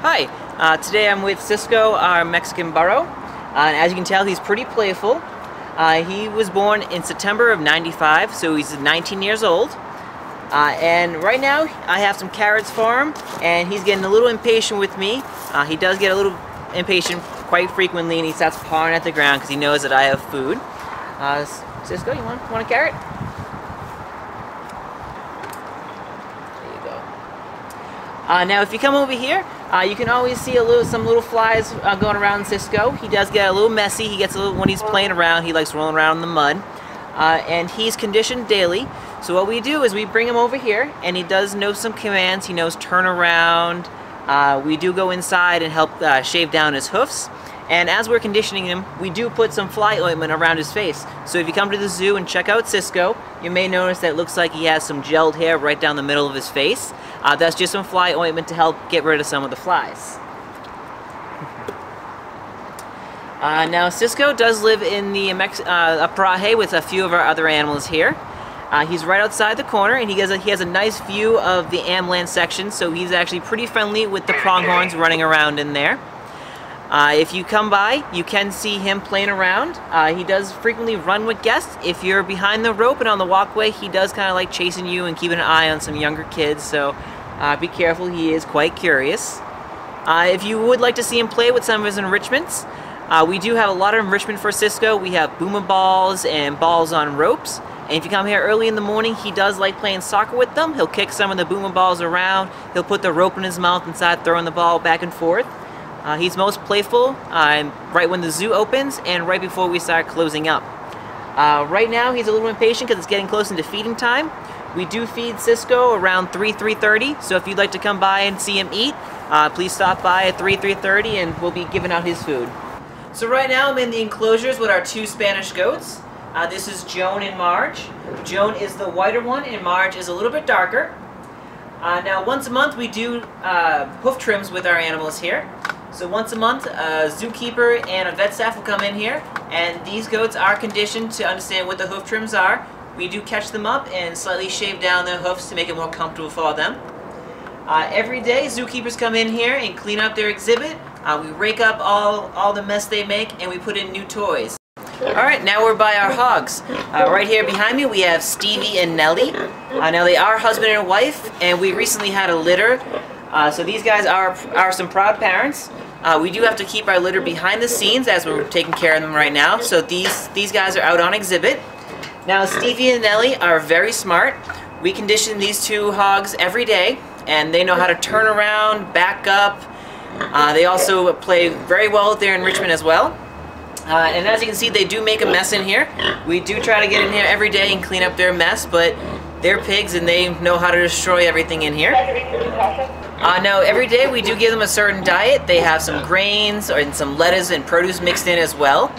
Hi, today I'm with Cisco, our Mexican burro, and as you can tell, he's pretty playful. He was born in September of '95, so he's 19 years old. And right now, I have some carrots for him, and he's getting a little impatient with me. He does get a little impatient quite frequently, and he starts pawing at the ground because he knows that I have food. Cisco, you want a carrot? Now if you come over here, you can always see some little flies going around Cisco. He does get a little messy. He gets a little, when he's playing around, he likes rolling around in the mud. And he's conditioned daily. So what we do is we bring him over here, and he does know some commands. He knows turn around. We do go inside and help shave down his hoofs. And as we're conditioning him, we do put some fly ointment around his face. So if you come to the zoo and check out Cisco, you may notice that it looks like he has some gelled hair right down the middle of his face. That's just some fly ointment to help get rid of some of the flies. Now Cisco does live in the Paraje with a few of our other animals here. He's right outside the corner, and he has a nice view of the ambulance section, so he's actually pretty friendly with the pronghorns running around in there. If you come by, you can see him playing around. He does frequently run with guests. If you're behind the rope and on the walkway, he does kind of like chasing you and keeping an eye on some younger kids, so be careful, he is quite curious. If you would like to see him play with some of his enrichments, we do have a lot of enrichment for Cisco. We have boomer balls and balls on ropes. And if you come here early in the morning, he does like playing soccer with them. He'll kick some of the boomer balls around. He'll put the rope in his mouth and start throwing the ball back and forth. He's most playful right when the zoo opens and right before we start closing up. Right now he's a little impatient because it's getting close into feeding time. We do feed Cisco around 3:30, so if you'd like to come by and see him eat, please stop by at 3:30 and we'll be giving out his food. So right now I'm in the enclosures with our two Spanish goats. This is Joan and Marge. Joan is the whiter one and Marge is a little bit darker. Now once a month we do hoof trims with our animals here. So once a month, a zookeeper and a vet staff will come in here, and these goats are conditioned to understand what the hoof trims are. We do catch them up and slightly shave down their hoofs to make it more comfortable for them. Every day, zookeepers come in here and clean up their exhibit. We rake up all the mess they make, and we put in new toys. Alright, now we're by our hogs. Right here behind me we have Stevie and Nellie. Now they are husband and wife, and we recently had a litter. So these guys are some proud parents. We do have to keep our litter behind the scenes as we're taking care of them right now. So these guys are out on exhibit. Now Stevie and Nellie are very smart. We condition these two hogs every day, and they know how to turn around, back up. They also play very well with their enrichment as well. And as you can see, they do make a mess in here. We do try to get in here every day and clean up their mess, but they're pigs and they know how to destroy everything in here. Now every day we do give them a certain diet. They have some grains and some lettuce and produce mixed in as well.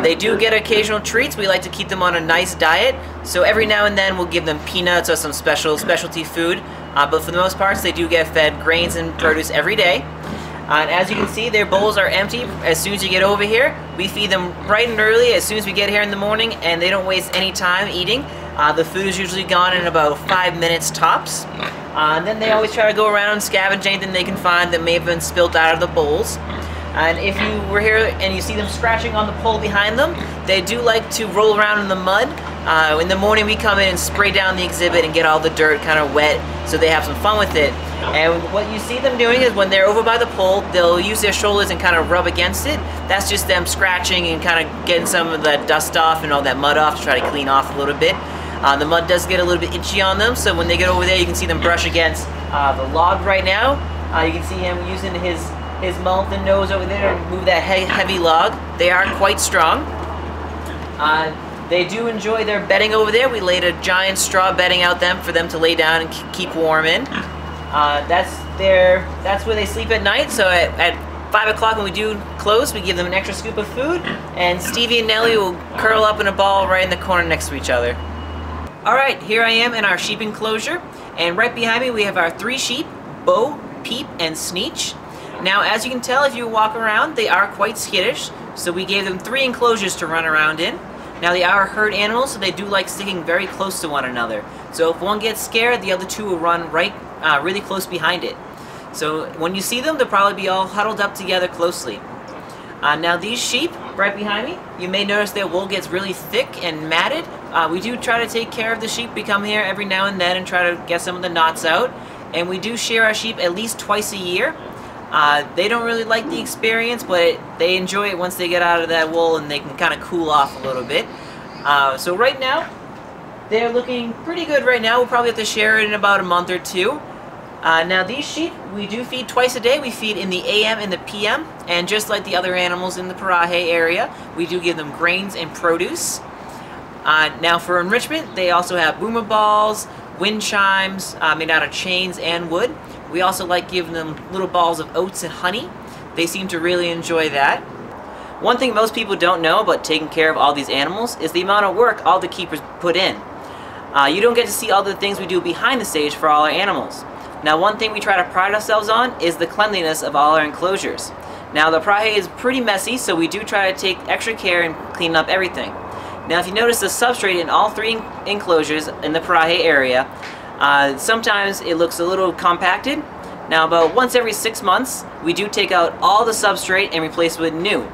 They do get occasional treats. We like to keep them on a nice diet. So every now and then we'll give them peanuts or some specialty food. But for the most part, they do get fed grains and produce every day. And as you can see, their bowls are empty as soon as you get over here. We feed them bright and early as soon as we get here in the morning, and they don't waste any time eating. The food is usually gone in about 5 minutes tops. And then they always try to go around and scavenge anything they can find that may have been spilt out of the bowls. And if you were here and you see them scratching on the pole behind them, they do like to roll around in the mud. In the morning we come in and spray down the exhibit and get all the dirt kind of wet so they have some fun with it. And what you see them doing is when they're over by the pole, they'll use their shoulders and kind of rub against it. That's just them scratching and kind of getting some of the dust off and all that mud off to try to clean off a little bit. The mud does get a little bit itchy on them, so when they get over there you can see them brush against the log right now. You can see him using his mouth and nose over there to move that heavy log. They are quite strong. They do enjoy their bedding over there. We laid a giant straw bedding out for them to lay down and keep warm in. That's where they sleep at night. So at 5 o'clock when we do close, we give them an extra scoop of food, and Stevie and Nellie will curl up in a ball right in the corner next to each other. Alright, here I am in our sheep enclosure, and right behind me we have our 3 sheep, Bo, Peep, and Sneetch. Now as you can tell, if you walk around, they are quite skittish, so we gave them 3 enclosures to run around in. Now they are herd animals, so they do like sticking very close to one another. So if one gets scared, the other 2 will run really close behind it. So when you see them, they'll probably be all huddled up together closely. Now these sheep right behind me, you may notice their wool gets really thick and matted. We do try to take care of the sheep. We come here every now and then and try to get some of the knots out. And we do shear our sheep at least twice a year. They don't really like the experience, but they enjoy it once they get out of that wool and they can kind of cool off a little bit. So right now, they're looking pretty good right now. We'll probably have to shear it in about a month or two. Now these sheep, we do feed twice a day. We feed in the AM and the PM, and just like the other animals in the Paraje area, we do give them grains and produce. Now for enrichment, they also have boomer balls, wind chimes made out of chains and wood. We also like giving them little balls of oats and honey. They seem to really enjoy that. One thing most people don't know about taking care of all these animals is the amount of work all the keepers put in. You don't get to see all the things we do behind the stage for all our animals. Now one thing we try to pride ourselves on is the cleanliness of all our enclosures. Now the Paraje is pretty messy, so we do try to take extra care and clean up everything. Now if you notice the substrate in all three enclosures in the Paraje area, sometimes it looks a little compacted. Now about once every 6 months, we do take out all the substrate and replace it with new.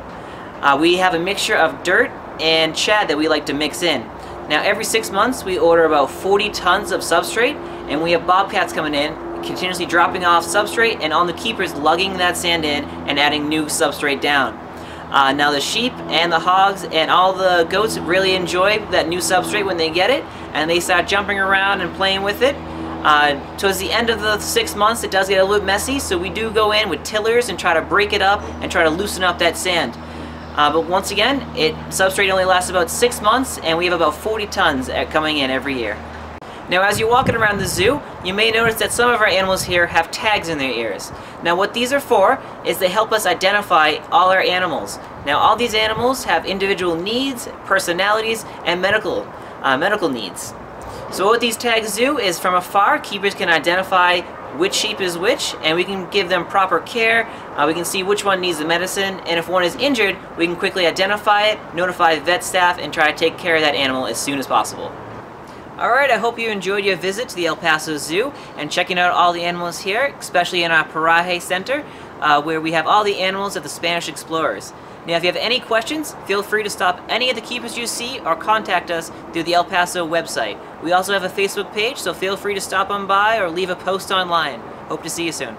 We have a mixture of dirt and shad that we like to mix in. Now every 6 months we order about 40 tons of substrate, and we have bobcats coming in, continuously dropping off substrate, and on the keepers lugging that sand in and adding new substrate down. Now the sheep and the hogs and all the goats really enjoy that new substrate when they get it, and they start jumping around and playing with it. Towards the end of the 6 months it does get a little messy, so we do go in with tillers and try to break it up and try to loosen up that sand. But once again, substrate only lasts about 6 months, and we have about 40 tons coming in every year. Now as you're walking around the zoo, you may notice that some of our animals here have tags in their ears. Now what these are for is they help us identify all our animals. Now all these animals have individual needs, personalities, and medical needs. So what these tags do is from afar, keepers can identify which sheep is which, and we can give them proper care. We can see which one needs the medicine, and if one is injured, we can quickly identify it, notify vet staff, and try to take care of that animal as soon as possible. Alright, I hope you enjoyed your visit to the El Paso Zoo and checking out all the animals here, especially in our Paraje Center, where we have all the animals of the Spanish explorers. Now if you have any questions, feel free to stop any of the keepers you see or contact us through the El Paso website. We also have a Facebook page, so feel free to stop on by or leave a post online. Hope to see you soon.